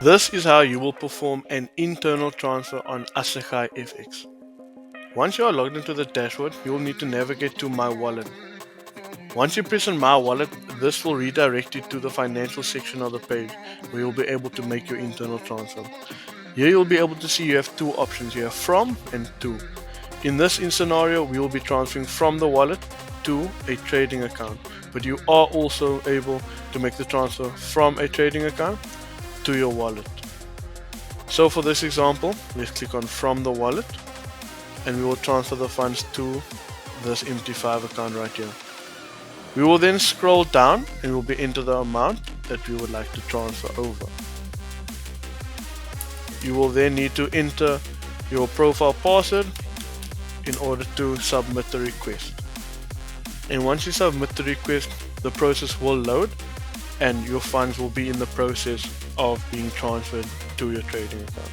This is how you will perform an internal transfer on AssegAI FX. Once you are logged into the dashboard, you will need to navigate to My Wallet. Once you press on My Wallet, this will redirect you to the financial section of the page where you'll be able to make your internal transfer. Here you'll be able to see you have two options. You have from and to. In this scenario, we will be transferring from the wallet to a trading account, but you are also able to make the transfer from a trading account to your wallet. So for this example, let's click on from the wallet and we will transfer the funds to this MT5 account right here. We will then scroll down and we'll be enter the amount that we would like to transfer over. You will then need to enter your profile password in order to submit the request. And once you submit the request, the process will load and your funds will be in the process of being transferred to your trading account.